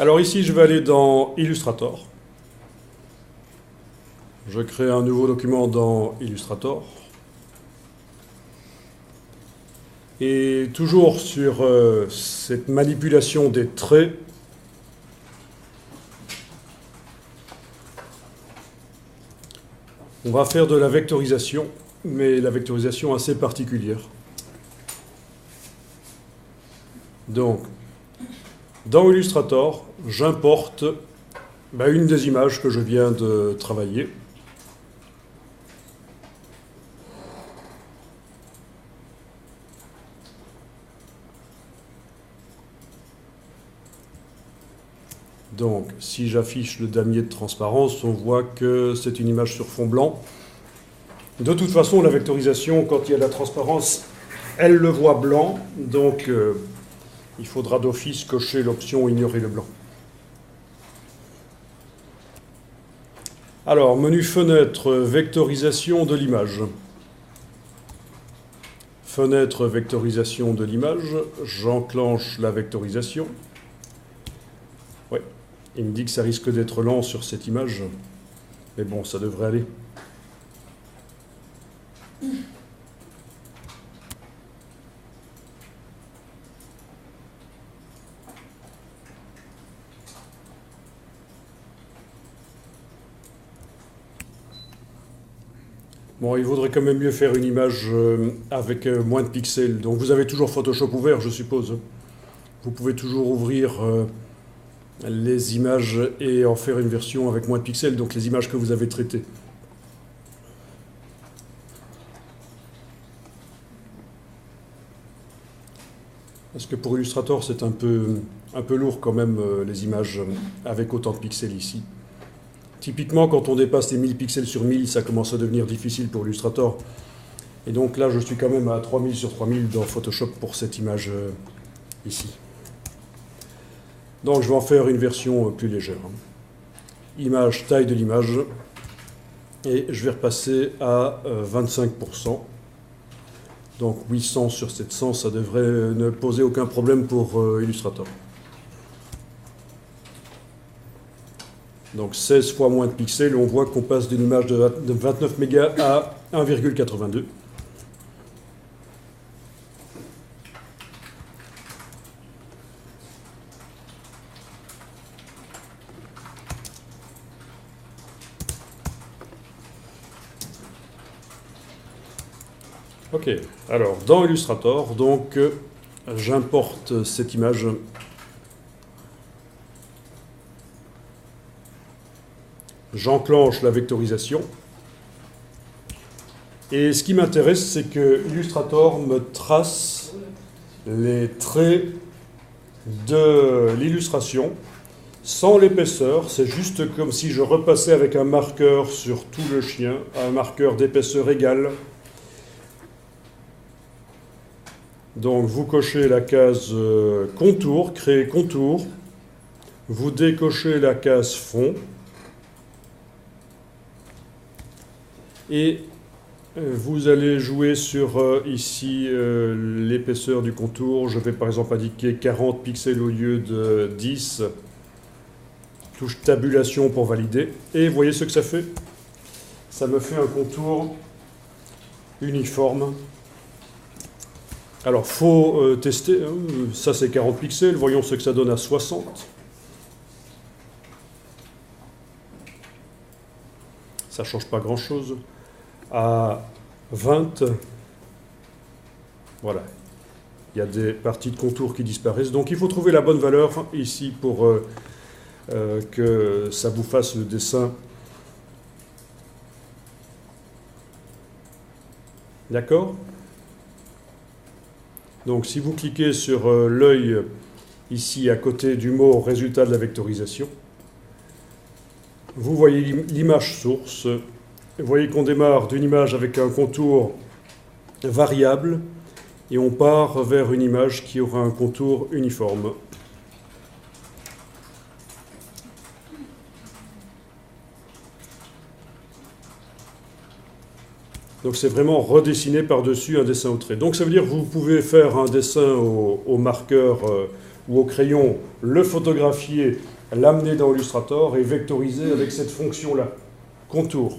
Alors ici, je vais aller dans Illustrator. Je crée un nouveau document dans Illustrator. Et toujours sur cette manipulation des traits, on va faire de la vectorisation, mais la vectorisation assez particulière. Donc, dans Illustrator, j'importe une des images que je viens de travailler. Donc, si j'affiche le damier de transparence, on voit que c'est une image sur fond blanc. De toute façon, la vectorisation, quand il y a de la transparence, elle le voit blanc, donc il faudra d'office cocher l'option « Ignorer le blanc ». Alors, menu fenêtre, vectorisation de l'image. Fenêtre, vectorisation de l'image, j'enclenche la vectorisation. Oui, il me dit que ça risque d'être lent sur cette image, mais bon, ça devrait aller. Bon, il vaudrait quand même mieux faire une image avec moins de pixels. Donc vous avez toujours Photoshop ouvert, je suppose. Vous pouvez toujours ouvrir les images et en faire une version avec moins de pixels, donc les images que vous avez traitées. Parce que pour Illustrator, c'est un peu lourd quand même, les images avec autant de pixels ici. Typiquement, quand on dépasse les 1000 pixels sur 1000, ça commence à devenir difficile pour Illustrator. Et donc là, je suis quand même à 3000 sur 3000 dans Photoshop pour cette image ici. Donc je vais en faire une version plus légère. Image, taille de l'image. Et je vais repasser à 25%. Donc 800 sur 700, ça devrait ne poser aucun problème pour Illustrator. Donc 16 fois moins de pixels, on voit qu'on passe d'une image de 29 mégas à 1,82. Ok, alors dans Illustrator, donc j'importe cette image. J'enclenche la vectorisation. Et ce qui m'intéresse, c'est que Illustrator me trace les traits de l'illustration sans l'épaisseur. C'est juste comme si je repassais avec un marqueur sur tout le chien, un marqueur d'épaisseur égale. Donc vous cochez la case contour, créer contour. Vous décochez la case fond. Et vous allez jouer sur ici l'épaisseur du contour. Je vais par exemple indiquer 40 pixels au lieu de 10. Touche tabulation pour valider. Et vous voyez ce que ça fait? Ça me fait un contour uniforme. Alors, il faut tester. Ça, c'est 40 pixels. Voyons ce que ça donne à 60. Ça ne change pas grand-chose. À 20, voilà, il y a des parties de contour qui disparaissent. Donc il faut trouver la bonne valeur ici pour que ça vous fasse le dessin. D'accord? Donc si vous cliquez sur l'œil ici à côté du mot résultat de la vectorisation, vous voyez l'image source. Vous voyez qu'on démarre d'une image avec un contour variable et on part vers une image qui aura un contour uniforme. Donc c'est vraiment redessiner par-dessus un dessin au trait. Donc ça veut dire que vous pouvez faire un dessin au marqueur ou au crayon le photographier, l'amener dans Illustrator et vectoriser avec cette fonction-là, contour.